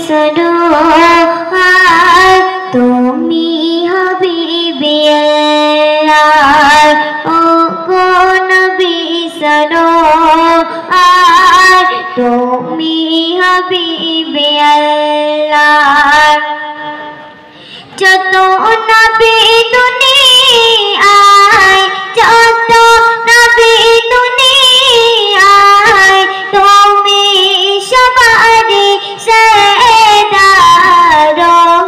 সরোয়ার তুমি হাবিবে আল্লাহ ও গো নবী সরোয়ার তুমি হাবিবে আল্লাহ যত নবী দুনিয়ায় যত নবী দুনিয়ায় তুমি সবারই সেরার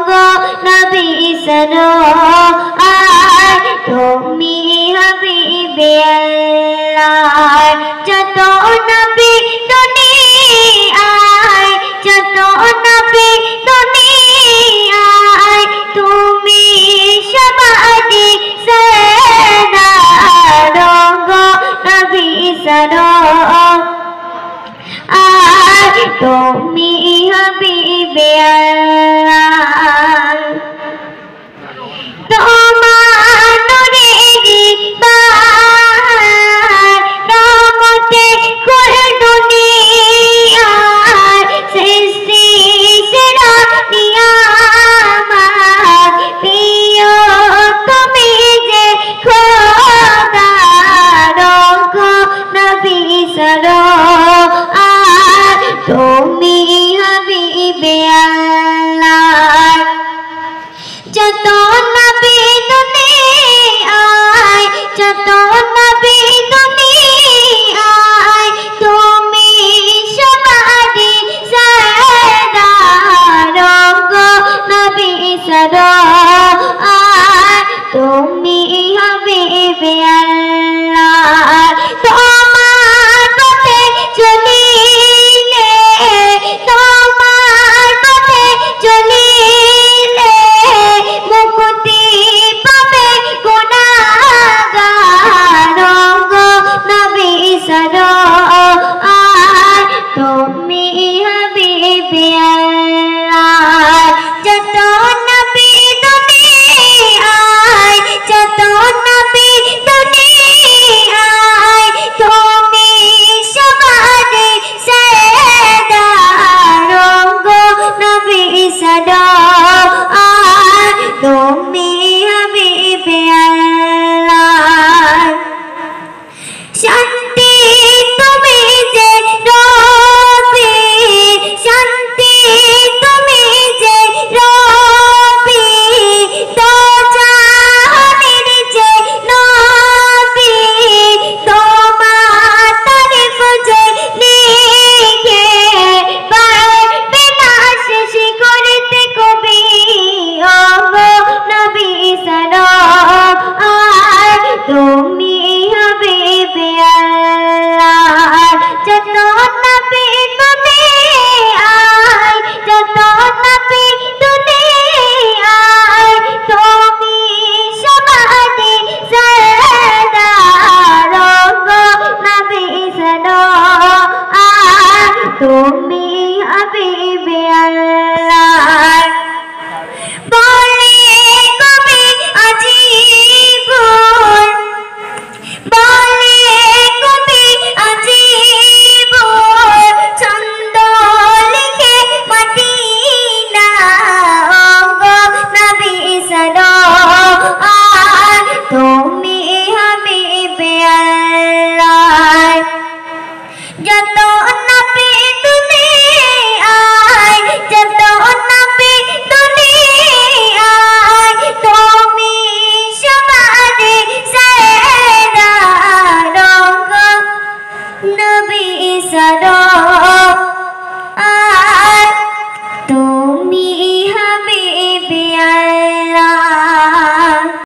গো নবী সরোয়ার তুমি হাবিবে আল্লাহ যত নবী দুনিয়ায় যত নবী দুনিয়ায় তুমি সবারই সেরার গো নবী সরোয়ার তুমি হাবিবে আল্লাহ তোমার নূরেরই বাহার রহমতে কুল দুনিয়ার সৃষ্টি সেরা নিয়ামত প্রিয় তুমি যে খোদার গো নবী সরোয়ার তুমি হাবিবে আল্লাহ যত নবী দুনিয়ায় যত নবী দুনিয়ায় তুমি সবারই সেরার গো নবী সরোয়ার তুমি হাবিবে আল্লাহ তোমার পথে চলিলে তোমার পথে চলিলে মুক্তি পাবে গুনাহগার গো নবী সরোয়ার তুমি হাবিবে আল্লাহ যত নবী দুনিয়ায় যত নবী দুনিয়ায় তুমি সবারই সেরার গো নবী সরোয়ার তুমি হাবিবে আল্লাহ শান্তি তুমি যে রবি শান্তি তুমি যে রবি তো জাহানের যে নবী তোমার তারিফ যে লিখে পারবে না শেষ করতে কবি ও গো নবী সরোয়ার তুমি হাবিবে আল্লাহ যত নবী দুনিয়ায় যত নবী দুনিয়ায় তুমি সবারই সেরার গো নবী সরোয়ার তুমি হাবিবে আল্লাহ বলে কবি আজীবন বলে কবি আজীবন ছন্দ লিখে মদিনা গো নবী সরোয়ার তুমি হাবিবে আল্লাহ যত নবী দুনিয়ায় যত নবী দুনিয়ায় তুমি সবারই সেরার গো নবী সরোয়ার